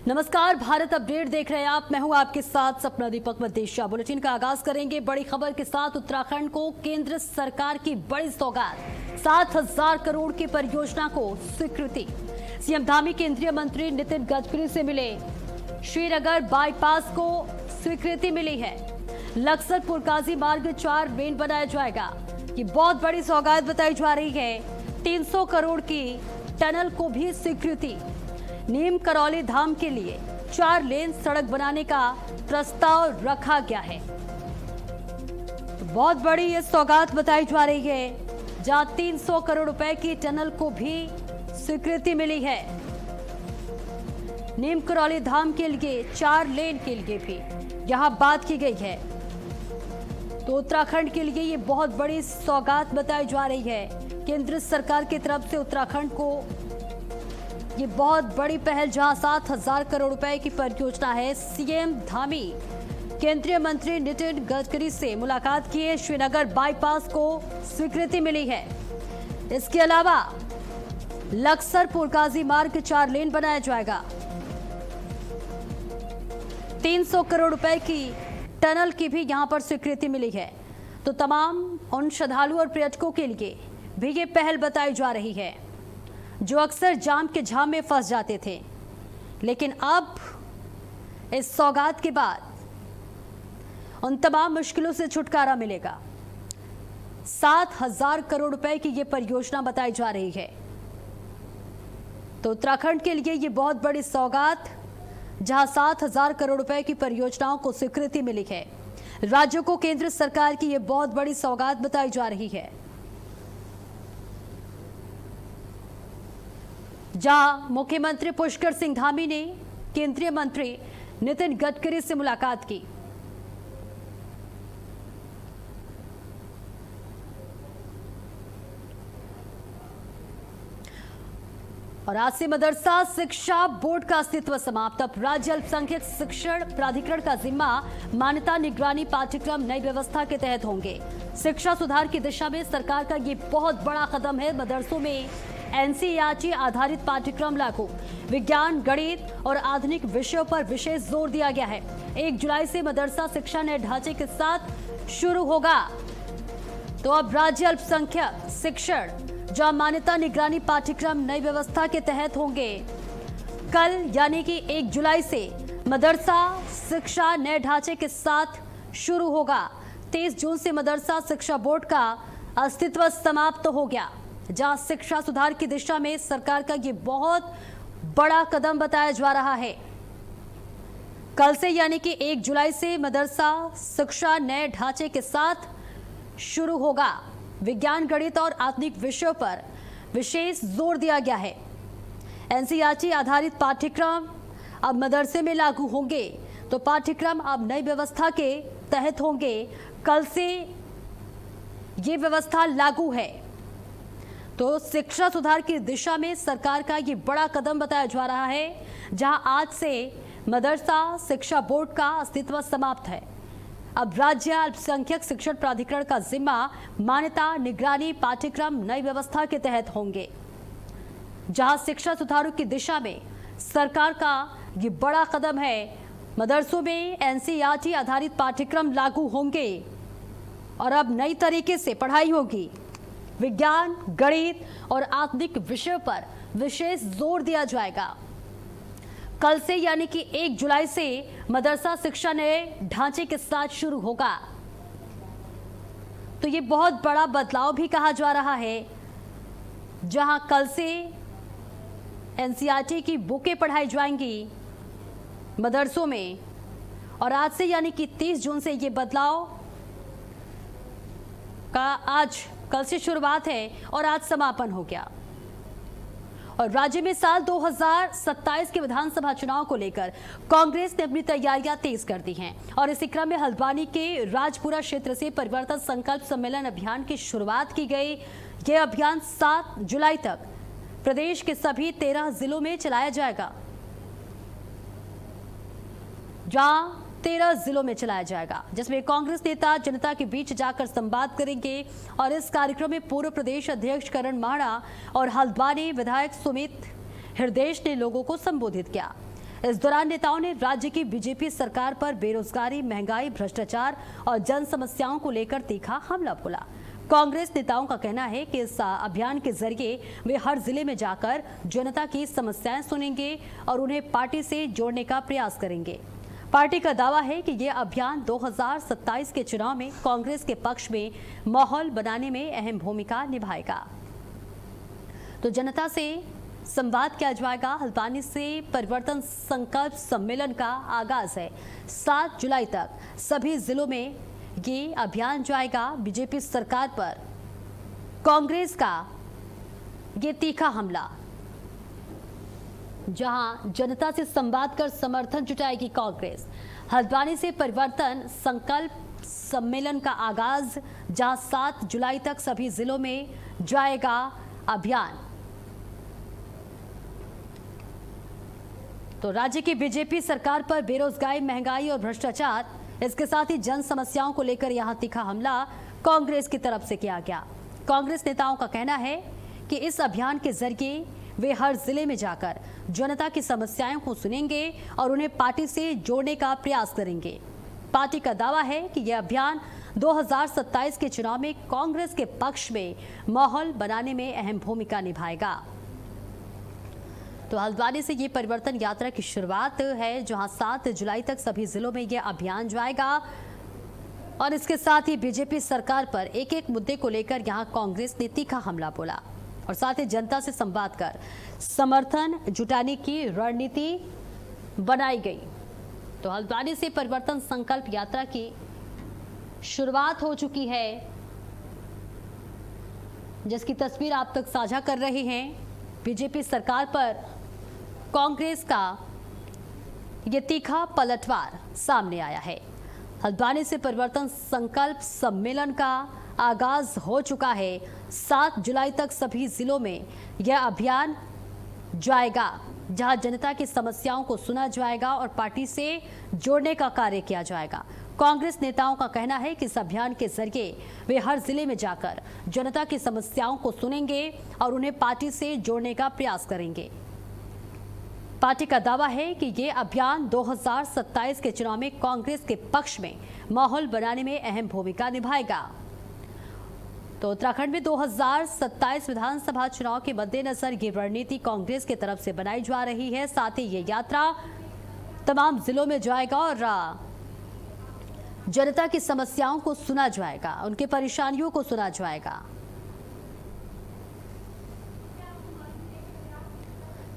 नमस्कार, भारत अपडेट देख रहे हैं आप। मैं हूं आपके साथ सपना दीपक मदेशिया। बुलेटिन का आगाज करेंगे बड़ी खबर के साथ। उत्तराखंड को केंद्र सरकार की बड़ी सौगात, 7,000 करोड़ की परियोजना को स्वीकृति। सीएम धामी केंद्रीय मंत्री नितिन गडकरी से मिले। श्रीनगर बाईपास को स्वीकृति मिली है। लक्सर पुरकाजी मार्ग 4 लेन बनाया जाएगा। ये बहुत बड़ी सौगात बताई जा रही है। 300 करोड़ की टनल को भी स्वीकृति। नीम करौली धाम के लिए 4 लेन सड़क बनाने का प्रस्ताव रखा गया है। तो बहुत बड़ी ये सौगात बताई जा रही है, जहां 300 करोड़ रुपए की टनल को भी स्वीकृति मिली है। नीम करौली धाम के लिए 4 लेन के लिए भी यहां बात की गई है। तो उत्तराखंड के लिए ये बहुत बड़ी सौगात बताई जा रही है। केंद्र सरकार की तरफ से उत्तराखंड को ये बहुत बड़ी पहल, जहां 7,000 करोड़ रुपए की परियोजना है। सीएम धामी केंद्रीय मंत्री नितिन गडकरी से मुलाकात की है। श्रीनगर बाईपास को स्वीकृति मिली है। इसके अलावा लक्सर पुरकाजी मार्ग 4 लेन बनाया जाएगा। 300 करोड़ रुपए की टनल की भी यहां पर स्वीकृति मिली है। तो तमाम उन श्रद्धालु और पर्यटकों के लिए भी ये पहल बताई जा रही है जो अक्सर जाम के झाम में फंस जाते थे। लेकिन अब इस सौगात के बाद उन तमाम मुश्किलों से छुटकारा मिलेगा। 7,000 करोड़ रुपए की ये परियोजना बताई जा रही है। तो उत्तराखंड के लिए ये बहुत बड़ी सौगात, जहां 7,000 करोड़ रुपए की परियोजनाओं को स्वीकृति मिली है। राज्यों को केंद्र सरकार की ये बहुत बड़ी सौगात बताई जा रही है, जहां मुख्यमंत्री पुष्कर सिंह धामी ने केंद्रीय मंत्री नितिन गडकरी से मुलाकात की। और आज से मदरसा शिक्षा बोर्ड का अस्तित्व समाप्त। अब राज्य अल्पसंख्यक शिक्षण प्राधिकरण का जिम्मा मान्यता निगरानी पाठ्यक्रम नई व्यवस्था के तहत होंगे। शिक्षा सुधार की दिशा में सरकार का ये बहुत बड़ा कदम है। मदरसों में एनसीईआरटी आधारित पाठ्यक्रम लागू। विज्ञान, गणित और आधुनिक विषयों पर विशेष जोर दिया गया है। 1 जुलाई से मदरसा शिक्षा नए ढांचे के साथ शुरू होगा। तो अब राज्य अल्पसंख्यक शिक्षण जहां मान्यता निगरानी पाठ्यक्रम नई व्यवस्था के तहत होंगे। कल यानी कि 1 जुलाई से मदरसा शिक्षा नए ढांचे के साथ शुरू होगा। 23 जून से मदरसा शिक्षा बोर्ड का अस्तित्व समाप्त हो गया, जहां शिक्षा सुधार की दिशा में सरकार का ये बहुत बड़ा कदम बताया जा रहा है। कल से यानी कि 1 जुलाई से मदरसा शिक्षा नए ढांचे के साथ शुरू होगा। विज्ञान, गणित और आधुनिक विषयों पर विशेष जोर दिया गया है। एनसीईआरटी आधारित पाठ्यक्रम अब मदरसे में लागू होंगे। तो पाठ्यक्रम अब नई व्यवस्था के तहत होंगे। कल से ये व्यवस्था लागू है। तो शिक्षा सुधार की दिशा में सरकार का ये बड़ा कदम बताया जा रहा है, जहां आज से मदरसा शिक्षा बोर्ड का अस्तित्व समाप्त है। अब राज्य अल्पसंख्यक शिक्षण प्राधिकरण का जिम्मा मान्यता निगरानी पाठ्यक्रम नई व्यवस्था के तहत होंगे, जहां शिक्षा सुधारों की दिशा में सरकार का ये बड़ा कदम है। मदरसों में एनसीईआरटी आधारित पाठ्यक्रम लागू होंगे और अब नई तरीके से पढ़ाई होगी। विज्ञान, गणित और आधुनिक विषयों पर विशेष जोर दिया जाएगा। कल से यानी कि 1 जुलाई से मदरसा शिक्षा नए ढांचे के साथ शुरू होगा। तो ये बहुत बड़ा बदलाव भी कहा जा रहा है, जहां कल से एनसीईआरटी की बुकें पढ़ाई जाएंगी मदरसों में। और आज से यानी कि 30 जून से ये बदलाव का कल से शुरुआत है और आज समापन हो गया। और राज्य में साल 2027 के विधानसभा चुनाव को लेकर कांग्रेस ने अपनी तैयारियां तेज कर दी हैं। और इसी क्रम में हल्द्वानी के राजपुरा क्षेत्र से परिवर्तन संकल्प सम्मेलन अभियान की शुरुआत की गई। यह अभियान 7 जुलाई तक प्रदेश के सभी 13 जिलों में चलाया जाएगा, जहां 13 जिलों में चलाया जाएगा, जिसमें कांग्रेस नेता जनता के बीच जाकर संवाद करेंगे। और इस कार्यक्रम में पूर्व प्रदेश अध्यक्ष करण माणा और हल्द्वानी विधायक सुमित हृदयेश ने लोगों को संबोधित किया। इस दौरान नेताओं ने राज्य की बीजेपी सरकार पर बेरोजगारी, महंगाई, भ्रष्टाचार और जन समस्याओं को लेकर तीखा हमला बोला। कांग्रेस नेताओं का कहना है कि इस अभियान के जरिए वे हर जिले में जाकर जनता की समस्याएं सुनेंगे और उन्हें पार्टी से जोड़ने का प्रयास करेंगे। पार्टी का दावा है कि यह अभियान 2027 के चुनाव में कांग्रेस के पक्ष में माहौल बनाने में अहम भूमिका निभाएगा। तो जनता से संवाद किया जाएगा। हल्द्वानी से परिवर्तन संकल्प सम्मेलन का आगाज है। 7 जुलाई तक सभी जिलों में ये अभियान जाएगा। बीजेपी सरकार पर कांग्रेस का ये तीखा हमला, जहां जनता से संवाद कर समर्थन जुटाएगी कांग्रेस। हल्द्वानी से परिवर्तन संकल्प सम्मेलन का आगाज, जहां 7 जुलाई तक सभी जिलों में जाएगा अभियान। तो राज्य की बीजेपी सरकार पर बेरोजगारी, महंगाई और भ्रष्टाचार, इसके साथ ही जन समस्याओं को लेकर यहां तीखा हमला कांग्रेस की तरफ से किया गया। कांग्रेस नेताओं का कहना है कि इस अभियान के जरिए वे हर जिले में जाकर जनता की समस्याओं को सुनेंगे और उन्हें पार्टी से जोड़ने का प्रयास करेंगे। पार्टी का दावा है कि यह अभियान 2027 के चुनाव में कांग्रेस के पक्ष में माहौल बनाने में अहम भूमिका निभाएगा। तो हल्द्वानी से ये परिवर्तन यात्रा की शुरुआत है, जहां 7 जुलाई तक सभी जिलों में यह अभियान जाएगा और इसके साथ ही बीजेपी सरकार पर एक एक मुद्दे को लेकर यहां कांग्रेस ने तीखा हमला बोला और साथ ही जनता से संवाद कर समर्थन जुटाने की रणनीति बनाई गई। तो हल्द्वानी से परिवर्तन संकल्प यात्रा की शुरुआत हो चुकी है, जिसकी तस्वीर आप तक साझा कर रहे हैं। बीजेपी सरकार पर कांग्रेस का ये तीखा पलटवार सामने आया है। हल्द्वानी से परिवर्तन संकल्प सम्मेलन का आगाज हो चुका है। 7 जुलाई तक सभी जिलों में यह अभियान जाएगा, जहां जनता की समस्याओं को सुना जाएगा और पार्टी से जोड़ने का कार्य किया जाएगा। कांग्रेस नेताओं का कहना है कि इस अभियान के जरिए वे हर जिले में जाकर जनता की समस्याओं को सुनेंगे और उन्हें पार्टी से जोड़ने का प्रयास करेंगे। पार्टी का दावा है कि ये अभियान 2027 के चुनाव में कांग्रेस के पक्ष में माहौल बनाने में अहम भूमिका निभाएगा। तो उत्तराखंड में 2027 विधानसभा चुनाव के मद्देनजर ये रणनीति कांग्रेस की तरफ से बनाई जा रही है। साथ ही ये यात्रा तमाम जिलों में जाएगा और जनता की समस्याओं को सुना जाएगा, उनकी परेशानियों को सुना जाएगा।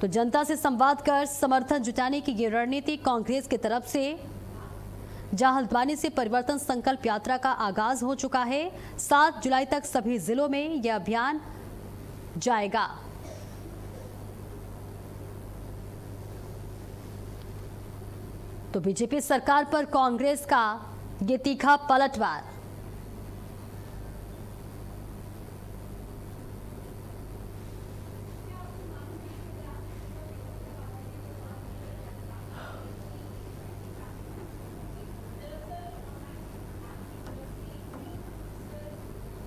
तो जनता से संवाद कर समर्थन जुटाने की ये रणनीति कांग्रेस की तरफ से, जहां हल्द्वानी से परिवर्तन संकल्प यात्रा का आगाज हो चुका है। 7 जुलाई तक सभी जिलों में यह अभियान जाएगा। तो बीजेपी सरकार पर कांग्रेस का ये तीखा पलटवार।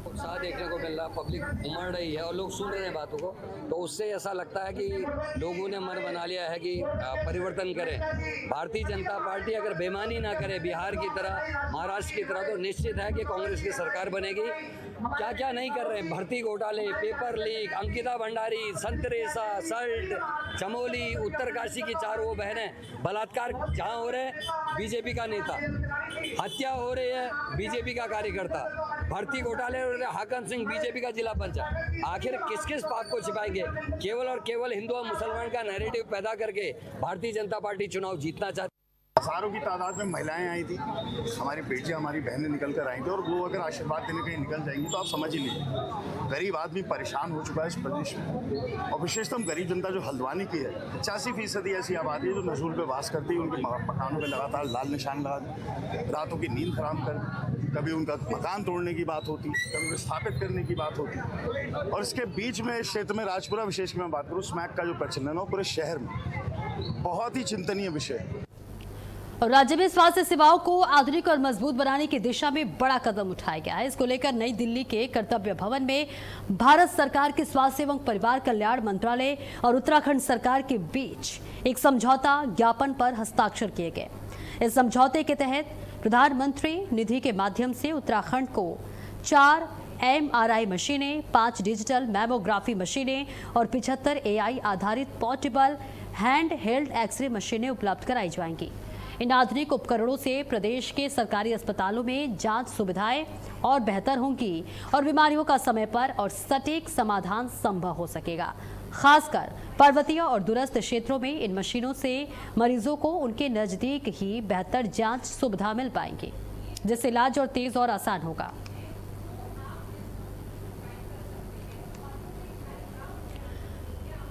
उत्साह देखने को मिल रहा, पब्लिक उमड़ रही है और लोग सुन रहे हैं बातों को, तो उससे ऐसा लगता है कि लोगों ने मन बना लिया है कि परिवर्तन करें। भारतीय जनता पार्टी अगर बेईमानी ना करे बिहार की तरह, महाराष्ट्र की तरह, तो निश्चित है कि कांग्रेस की सरकार बनेगी। क्या क्या नहीं कर रहे हैं, भर्ती घोटाले, पेपर लीक, अंकिता भंडारी, संतरेसा, सल्ट, चमोली, उत्तरकाशी की 4 वो बहनें, बलात्कार जहाँ हो रहे हैं बीजेपी का नेता, हत्या हो रही है बीजेपी का कार्यकर्ता, भर्ती घोटाले हो रहे हाकम सिंह बीजेपी का जिला पंचायत। आखिर किस किस पाप को छिपाएंगे? केवल और केवल हिंदू और मुसलमान का नैरेटिव पैदा करके भारतीय जनता पार्टी चुनाव जीतना चाहती। हजारों की तादाद में महिलाएं आई थी, हमारी बेटियां, हमारी बहनें निकल कर आई थी और वो अगर आशीर्वाद देने कहीं निकल जाएंगी तो आप समझ ही लीजिए गरीब आदमी परेशान हो चुका है इस प्रदेश में। और विशेषतम गरीब जनता जो हल्द्वानी की है, 85% ऐसी आबादी है जो नजूल पे वास करती है। उनके मकानों पर लगातार लाल निशान लगा दी, रातों की नींद हराम कर दी, कभी उनका मकान तोड़ने की बात होती, कभी विस्थापित करने की बात होती। और इसके बीच में इस क्षेत्र में राजपुरा विशेष की मैं बात करूँ, स्मैक का जो प्रचलन है पूरे शहर में बहुत ही चिंतनीय विषय है। और राज्य में स्वास्थ्य सेवाओं को आधुनिक और मजबूत बनाने की दिशा में बड़ा कदम उठाया गया है। इसको लेकर नई दिल्ली के कर्तव्य भवन में भारत सरकार के स्वास्थ्य एवं परिवार कल्याण मंत्रालय और उत्तराखंड सरकार के बीच एक समझौता ज्ञापन पर हस्ताक्षर किए गए। इस समझौते के तहत प्रधानमंत्री निधि के माध्यम से उत्तराखंड को 4 MRI मशीनें, 5 डिजिटल मैमोग्राफी मशीनें और 75 AI आधारित पोर्टेबल हैंड हेल्ड एक्सरे मशीनें उपलब्ध कराई जाएंगी। इन आधुनिक उपकरणों से प्रदेश के सरकारी अस्पतालों में जांच सुविधाएं और बेहतर होंगी और बीमारियों का समय पर और सटीक समाधान संभव हो सकेगा। खासकर पर्वतीय और दूरस्थ क्षेत्रों में इन मशीनों से मरीजों को उनके नजदीक ही बेहतर जांच सुविधा मिल पाएंगी, जिससे इलाज और तेज और आसान होगा।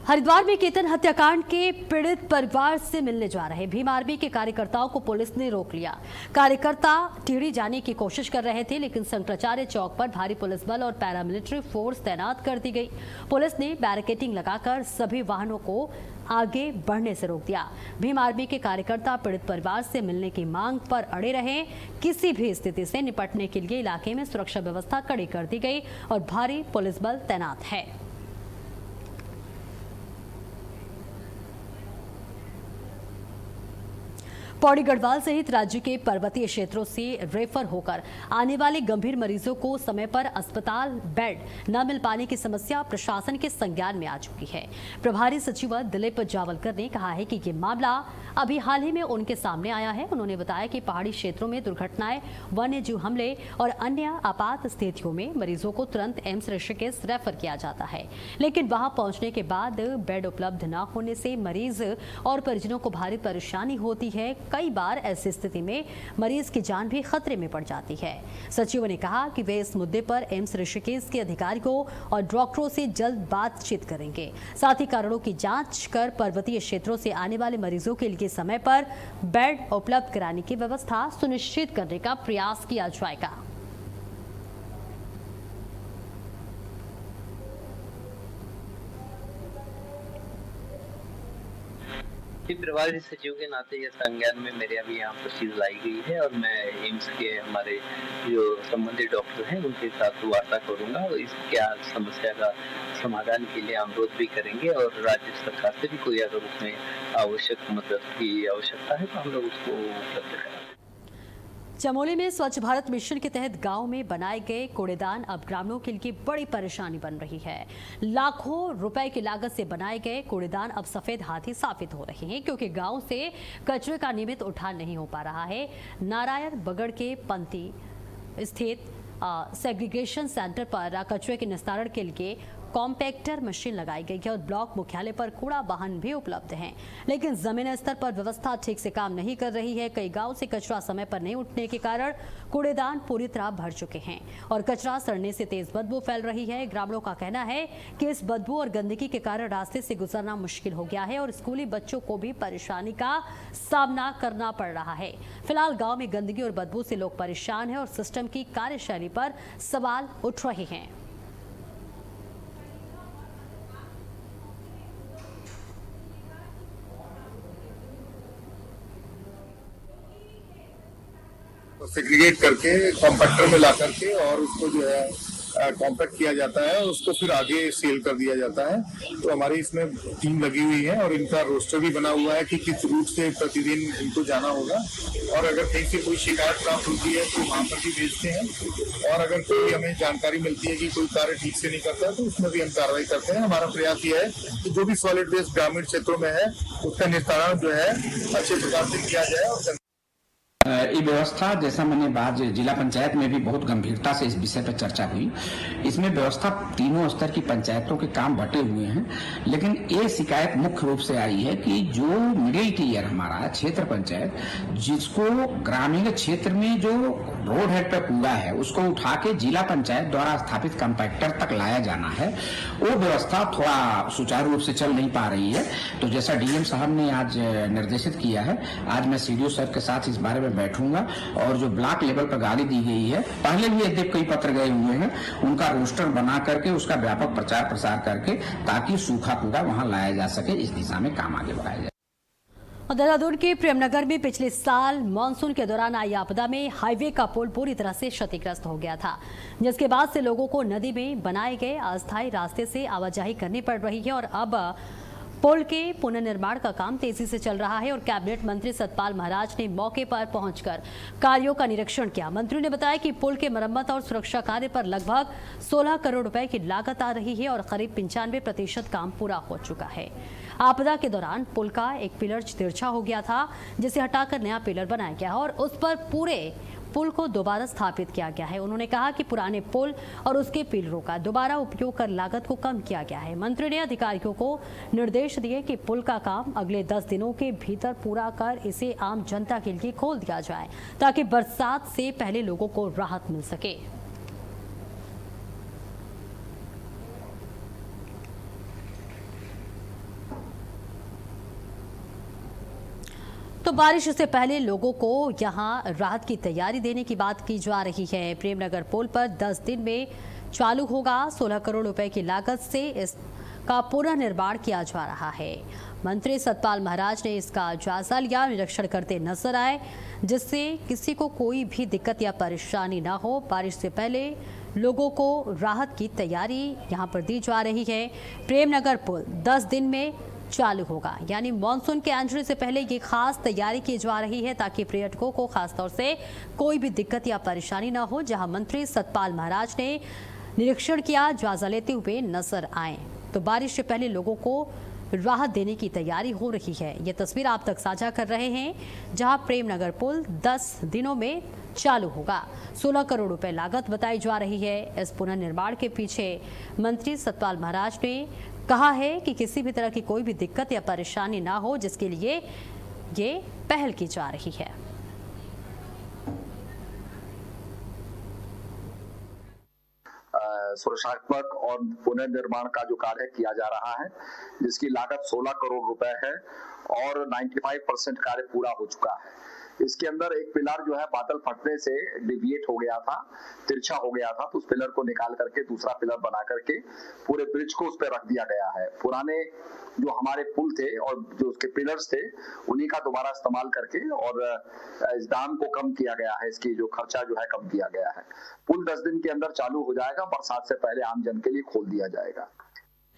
हरिद्वार में केतन हत्याकांड के पीड़ित परिवार से मिलने जा रहे भीम आर्मी के कार्यकर्ताओं को पुलिस ने रोक लिया। कार्यकर्ता टिहरी जाने की कोशिश कर रहे थे, लेकिन शंकराचार्य चौक पर भारी पुलिस बल और पैरामिलिट्री फोर्स तैनात कर दी गई। पुलिस ने बैरिकेडिंग लगाकर सभी वाहनों को आगे बढ़ने से रोक दिया। भीम आर्मी के कार्यकर्ता पीड़ित परिवार से मिलने की मांग पर अड़े रहे। किसी भी स्थिति से निपटने के लिए इलाके में सुरक्षा व्यवस्था कड़ी कर दी गई और भारी पुलिस बल तैनात है। पौड़ी गढ़वाल सहित राज्य के पर्वतीय क्षेत्रों से रेफर होकर आने वाले गंभीर मरीजों को समय पर अस्पताल बेड न मिल पाने की समस्या प्रशासन के संज्ञान में आ चुकी है। प्रभारी सचिव दिलीप जावलकर ने कहा है कि ये मामला अभी हाल ही में उनके सामने आया है। उन्होंने बताया कि पहाड़ी क्षेत्रों में दुर्घटनाएं, वन्यजीव हमले और अन्य आपात स्थितियों में मरीजों को तुरंत एम्स ऋषिकेश रेफर किया जाता है, लेकिन वहां पहुंचने के बाद बेड उपलब्ध न होने से मरीज और परिजनों को भारी परेशानी होती है। कई बार ऐसी स्थिति में मरीज की जान भी खतरे में पड़ जाती है। सचिव ने कहा कि वे इस मुद्दे पर एम्स ऋषिकेश के अधिकारियों और डॉक्टरों से जल्द बातचीत करेंगे। साथ ही कारणों की जांच कर पर्वतीय क्षेत्रों से आने वाले मरीजों के लिए समय पर बेड उपलब्ध कराने की व्यवस्था सुनिश्चित करने का प्रयास किया जाएगा। प्रभारी सचिव के नाते यह संज्ञान में मेरे अभी यहाँ पर चीज लाई गई है और मैं एम्स के हमारे जो संबंधित डॉक्टर हैं उनके साथ वार्ता करूंगा और इस क्या समस्या का समाधान के लिए अनुरोध भी करेंगे और राज्य सरकार से भी कोई अगर उसमें आवश्यक मदद की आवश्यकता है तो हम लोग उसको उपलब्ध कराएंगे। चमोली में स्वच्छ भारत मिशन के तहत गांव में बनाए गए कूड़ेदान अब ग्रामीणों के लिए बड़ी परेशानी बन रही है। लाखों रुपए की लागत से बनाए गए कूड़ेदान अब सफेद हाथी साबित हो रहे हैं, क्योंकि गांव से कचरे का नियमित उठान नहीं हो पा रहा है। नारायण बगड़ के पंती स्थित सेग्रीगेशन सेंटर पर कचरे के निस्तारण के लिए कॉम्पैक्टर मशीन लगाई गई है और ब्लॉक मुख्यालय पर कूड़ा वाहन भी उपलब्ध हैं, लेकिन जमीनी स्तर पर व्यवस्था ठीक से काम नहीं कर रही है। कई गांव से कचरा समय पर नहीं उठने के कारण कूड़ेदान पूरी तरह भर चुके हैं और कचरा सड़ने से तेज बदबू फैल रही है। ग्रामीणों का कहना है कि इस बदबू और गंदगी के कारण रास्ते से गुजरना मुश्किल हो गया है और स्कूली बच्चों को भी परेशानी का सामना करना पड़ रहा है। फिलहाल गाँव में गंदगी और बदबू से लोग परेशान हैं और सिस्टम की कार्यशैली पर सवाल उठ रहे हैं। सेग्रीगेट करके कॉम्पैक्टर में ला करके और उसको जो है कॉम्पैक्ट किया जाता है और उसको फिर आगे सेल कर दिया जाता है। तो हमारी इसमें टीम लगी हुई है और इनका रोस्टर भी बना हुआ है कि किस रूट से प्रतिदिन इनको जाना होगा और अगर कहीं से कोई शिकायत प्राप्त होती है तो वहाँ पर भी भेजते हैं और अगर कोई हमें जानकारी मिलती है कि कोई कार्य ठीक से नहीं करता है तो उसमें भी हम कार्रवाई करते हैं। हमारा प्रयास ये है कि जो भी सॉलिड वेस्ट ग्रामीण क्षेत्रों में है उसका निस्तारण जो है अच्छे प्रकार से किया जाए। और ये व्यवस्था, जैसा मैंने बात जिला पंचायत में भी बहुत गंभीरता से इस विषय पर चर्चा हुई, इसमें व्यवस्था तीनों स्तर की पंचायतों के काम बटे हुए हैं, लेकिन ये शिकायत मुख्य रूप से आई है कि जो मिडिल टीयर हमारा क्षेत्र पंचायत, जिसको ग्रामीण क्षेत्र में जो रोड हेड पर कूड़ा है उसको उठा के जिला पंचायत द्वारा स्थापित कॉम्पैक्टर तक लाया जाना है, वो व्यवस्था थोड़ा सुचारू रूप से चल नहीं पा रही है। तो जैसा डीएम साहब ने आज निर्देशित किया है, आज मैं सीडीओ सर के साथ इस बारे में बैठूंगा और जो ब्लॉक लेवल पर गाड़ी दी गई है, पहले भी यद्यप कई पत्र गए हुए हैं, उनका रोस्टर बना करके उसका व्यापक प्रचार प्रसार करके ताकि सूखा कूड़ा वहां लाया जा सके, इस दिशा में काम आगे बढ़ाया जाए। और देहरादून के प्रेमनगर में पिछले साल मानसून के दौरान आई आपदा में हाईवे का पुल पूरी तरह से क्षतिग्रस्त हो गया था, जिसके बाद से लोगों को नदी में बनाए गए अस्थायी रास्ते से आवाजाही करनी पड़ रही है। और अब पुल के पुनर्निर्माण का काम तेजी से चल रहा है और कैबिनेट मंत्री सतपाल महाराज ने मौके पर पहुंचकर कार्यों का निरीक्षण किया। मंत्री ने बताया कि पुल के मरम्मत और सुरक्षा कार्य पर लगभग 16 करोड़ रुपए की लागत आ रही है और करीब 95% काम पूरा हो चुका है। आपदा के दौरान पुल का एक पिलर तिरछा हो गया था, जिसे हटाकर नया पिलर बनाया गया और उस पर पूरे पुल को दोबारा स्थापित किया गया है। उन्होंने कहा कि पुराने पुल और उसके पिलरों का दोबारा उपयोग कर लागत को कम किया गया है। मंत्री ने अधिकारियों को निर्देश दिए कि पुल का काम अगले 10 दिनों के भीतर पूरा कर इसे आम जनता के लिए खोल दिया जाए, ताकि बरसात से पहले लोगों को राहत मिल सके। तो बारिश से पहले लोगों को यहां राहत की तैयारी देने की बात की जा रही है। प्रेमनगर पुल पर 10 दिन में चालू होगा। 16 करोड़ रुपए की लागत से इसका पुनर्निर्माण किया जा रहा है। मंत्री सतपाल महाराज ने इसका जायजा लिया, निरीक्षण करते नजर आए, जिससे किसी को कोई भी दिक्कत या परेशानी ना हो। बारिश से पहले लोगों को राहत की तैयारी यहां पर दी जा रही है। प्रेमनगर पुल 10 दिन में चालू होगा, यानी मानसून के एंट्री से पहले ये खास तैयारी की जा रही है, ताकि पर्यटकों को खासतौर से कोई भी दिक्कत या परेशानी ना हो। जहां मंत्री सतपाल महाराज ने निरीक्षण किया, जायजा लेते हुए नजर आए, तो बारिश से पहले लोगों को राहत देने की तैयारी हो रही है। ये तस्वीर आप तक साझा कर रहे हैं, जहां प्रेमनगर पुल 10 दिनों में चालू होगा। 16 करोड़ रुपए लागत बताई जा रही है। इस पुनर्निर्माण के पीछे मंत्री सतपाल महाराज ने कहा है कि किसी भी तरह की कोई भी दिक्कत या परेशानी ना हो, जिसके लिए ये पहल की जा रही है। सुरक्षात्मक और पुनर्निर्माण का जो कार्य किया जा रहा है, जिसकी लागत 16 करोड़ रुपए है और 95% कार्य पूरा हो चुका है। इसके अंदर एक पिलर जो है बादल फटने से डिविएट हो गया था, तिरछा हो गया था, तो उस पिलर को निकाल करके दूसरा पिलर बना करके पूरे ब्रिज को उस पर रख दिया गया है। पुराने जो हमारे पुल थे और जो उसके पिलर्स थे, उन्हीं का दोबारा इस्तेमाल करके और इस दाम को कम किया गया है, इसकी जो खर्चा जो है कम किया गया है। पुल 10 दिन के अंदर चालू हो जाएगा, बरसात से पहले आम जन के लिए खोल दिया जाएगा।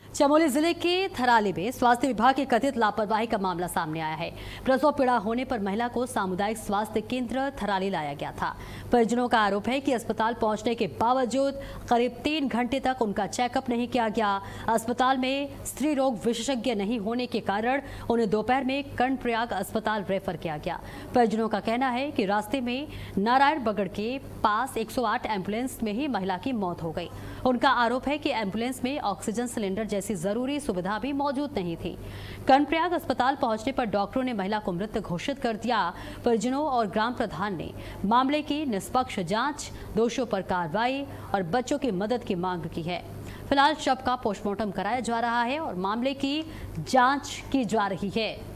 चमोली जिले के थराली में स्वास्थ्य विभाग की कथित लापरवाही का मामला सामने आया है। प्रसव पीड़ा होने पर महिला को सामुदायिक स्वास्थ्य केंद्र थराली लाया गया था। परिजनों का आरोप है कि अस्पताल पहुंचने के बावजूद करीब 3 घंटे तक उनका चेकअप नहीं किया गया। अस्पताल में स्त्री रोग विशेषज्ञ नहीं होने के कारण उन्हें दोपहर में कर्णप्रयाग अस्पताल रेफर किया गया। परिजनों का कहना है कि रास्ते में नारायण बगड़ के पास 108 एम्बुलेंस में ही महिला की मौत हो गई। उनका आरोप है कि एम्बुलेंस में ऑक्सीजन सिलेंडर जैसी जरूरी सुविधा भी मौजूद नहीं थी। कर्णप्रयाग अस्पताल पहुंचने पर डॉक्टरों ने महिला को मृत घोषित कर दिया। परिजनों और ग्राम प्रधान ने मामले की निष्पक्ष जांच, दोषियों पर कार्रवाई और बच्चों की मदद की मांग की है। फिलहाल शव का पोस्टमार्टम कराया जा रहा है और मामले की जांच की जा रही है।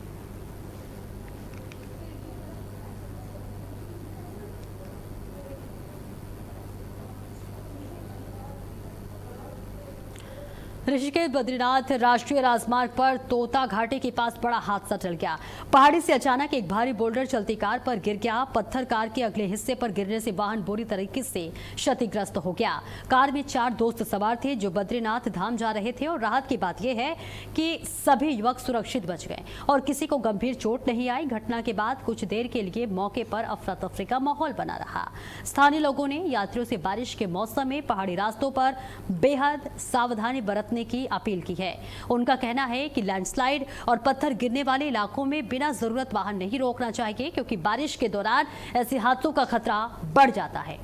ऋषिकेश बद्रीनाथ राष्ट्रीय राजमार्ग पर तोता घाटी के पास बड़ा हादसा टल गया। पहाड़ी से अचानक एक भारी बोल्डर चलती कार पर गिर गया। पत्थर कार के अगले हिस्से पर गिरने से वाहन बुरी तरीके से क्षतिग्रस्त हो गया। कार में 4 दोस्त सवार थे जो बद्रीनाथ धाम जा रहे थे और राहत की बात यह है कि सभी युवक सुरक्षित बच गए और किसी को गंभीर चोट नहीं आई। घटना के बाद कुछ देर के लिए मौके पर अफरा तफरी का माहौल बना रहा। स्थानीय लोगों ने यात्रियों से बारिश के मौसम में पहाड़ी रास्तों पर बेहद सावधानी बरतने की अपील की है। उनका कहना है कि लैंडस्लाइड और पत्थर गिरने वाले इलाकों में बिना जरूरत वाहन नहीं रोकना चाहिए, क्योंकि बारिश के दौरान ऐसे हादसों का खतरा बढ़ जाता है।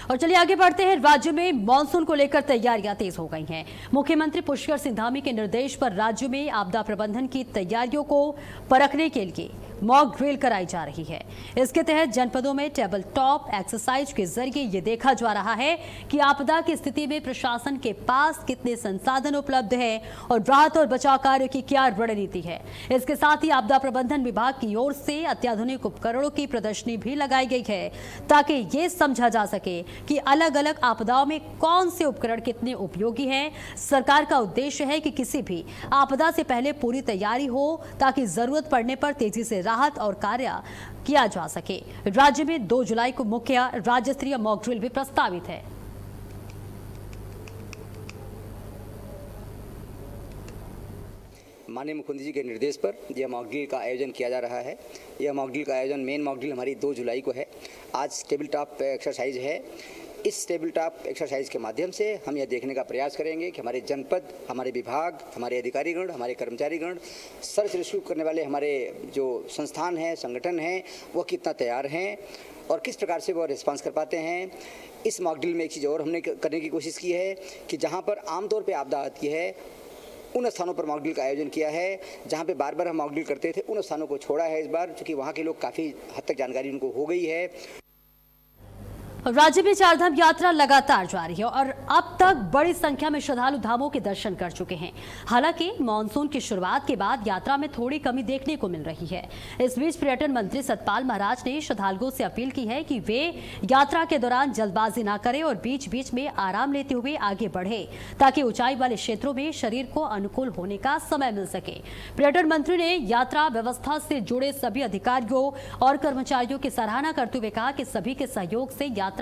और चलिए आगे बढ़ते हैं। राज्य में मानसून को लेकर तैयारियां तेज हो गई हैं। मुख्यमंत्री पुष्कर सिंह धामी के निर्देश पर राज्य में आपदा प्रबंधन की तैयारियों को परखने के लिए मॉक ड्रिल कराई जा रही है। इसके तहत जनपदों में टेबल टॉप एक्सरसाइज के जरिए ये देखा जा रहा है कि आपदा की स्थिति में प्रशासन के पास कितने संसाधन उपलब्ध है और राहत और बचाव कार्य की क्या रणनीति है। इसके साथ ही आपदा प्रबंधन विभाग की ओर से अत्याधुनिक उपकरणों की प्रदर्शनी भी लगाई गई है, ताकि ये समझा जा सके कि अलग अलग आपदाओं में कौन से उपकरण कितने उपयोगी हैं। सरकार का उद्देश्य है कि किसी भी आपदा से पहले पूरी तैयारी हो, ताकि जरूरत पड़ने पर तेजी से राहत और कार्य किया जा सके। राज्य में 2 जुलाई को मुख्य राज्य स्तरीय मॉक ड्रिल भी प्रस्तावित है। माननीय मुख्यमंत्री जी के निर्देश पर यह मॉक ड्रिल का आयोजन किया जा रहा है। यह मॉक ड्रिल का आयोजन मेन मॉक ड्रिल हमारी 2 जुलाई को है। आज टेबल टॉप एक्सरसाइज है। इस टेबल टॉप एक्सरसाइज के माध्यम से हम यह देखने का प्रयास करेंगे कि हमारे जनपद, हमारे विभाग, हमारे अधिकारीगण, हमारे कर्मचारीगण, सर्च रेस्क्यू करने वाले हमारे जो संस्थान हैं, संगठन हैं, वो कितना तैयार हैं और किस प्रकार से वो रिस्पांस कर पाते हैं। इस मॉक ड्रिल में एक चीज़ और हमने करने की कोशिश की है कि जहाँ पर आमतौर पर आपदा आती है उन स्थानों पर मॉक ड्रिल का आयोजन किया है। जहां पे बार बार हम मॉक ड्रिल करते थे उन स्थानों को छोड़ा है इस बार, क्योंकि वहां के लोग काफ़ी हद तक जानकारी उनको हो गई है। राज्य में चारधाम यात्रा लगातार जारी है और अब तक बड़ी संख्या में श्रद्धालु धामों के दर्शन कर चुके हैं। हालांकि मानसून की शुरुआत के बाद यात्रा में थोड़ी कमी देखने को मिल रही है। इस बीच पर्यटन मंत्री सतपाल महाराज ने श्रद्धालुओं से अपील की है कि वे यात्रा के दौरान जल्दबाजी न करें और बीच बीच में आराम लेते हुए आगे बढ़े, ताकि ऊंचाई वाले क्षेत्रों में शरीर को अनुकूल होने का समय मिल सके। पर्यटन मंत्री ने यात्रा व्यवस्था से जुड़े सभी अधिकारियों और कर्मचारियों की सराहना करते हुए कहा कि सभी के सहयोग से यात्रा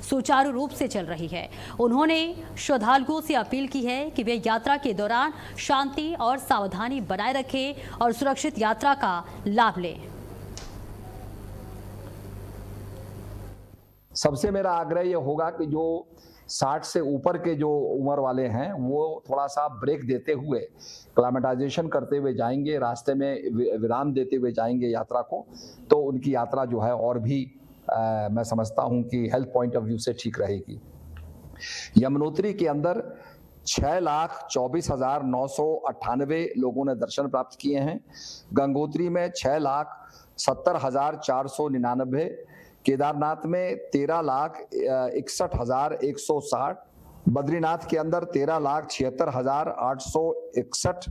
सुचारू रूप से चल रही है। उन्होंने श्रद्धालुओं से अपील की है कि वे यात्रा के दौरान शांति और सावधानी बनाए रखें और सुरक्षित यात्रा का लाभ लें। सबसे मेरा आग्रह ये होगा कि जो 60 से ऊपर के जो उम्र वाले हैं वो थोड़ा सा ब्रेक देते हुए, क्लाइमेटाइजेशन करते हुए जाएंगे, रास्ते में विराम देते हुए जाएंगे यात्रा को, तो उनकी यात्रा जो है और भी मैं समझता हूं कि हेल्थ पॉइंट ऑफ व्यू से ठीक रहेगी। यमुनोत्री के अंदर 6,24,998 लोगों ने दर्शन प्राप्त किए हैं। गंगोत्री में 6,70,499, केदारनाथ में 13,61,160, बद्रीनाथ के अंदर 13,76,861,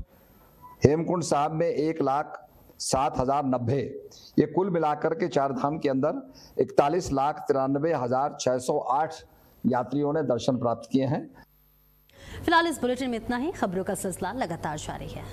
हेमकुंड साहब में 1,07,090। ये कुल मिलाकर के 4 धाम के अंदर 41,93,608 यात्रियों ने दर्शन प्राप्त किए हैं। फिलहाल इस बुलेटिन में इतना ही। खबरों का सिलसिला लगातार जारी है।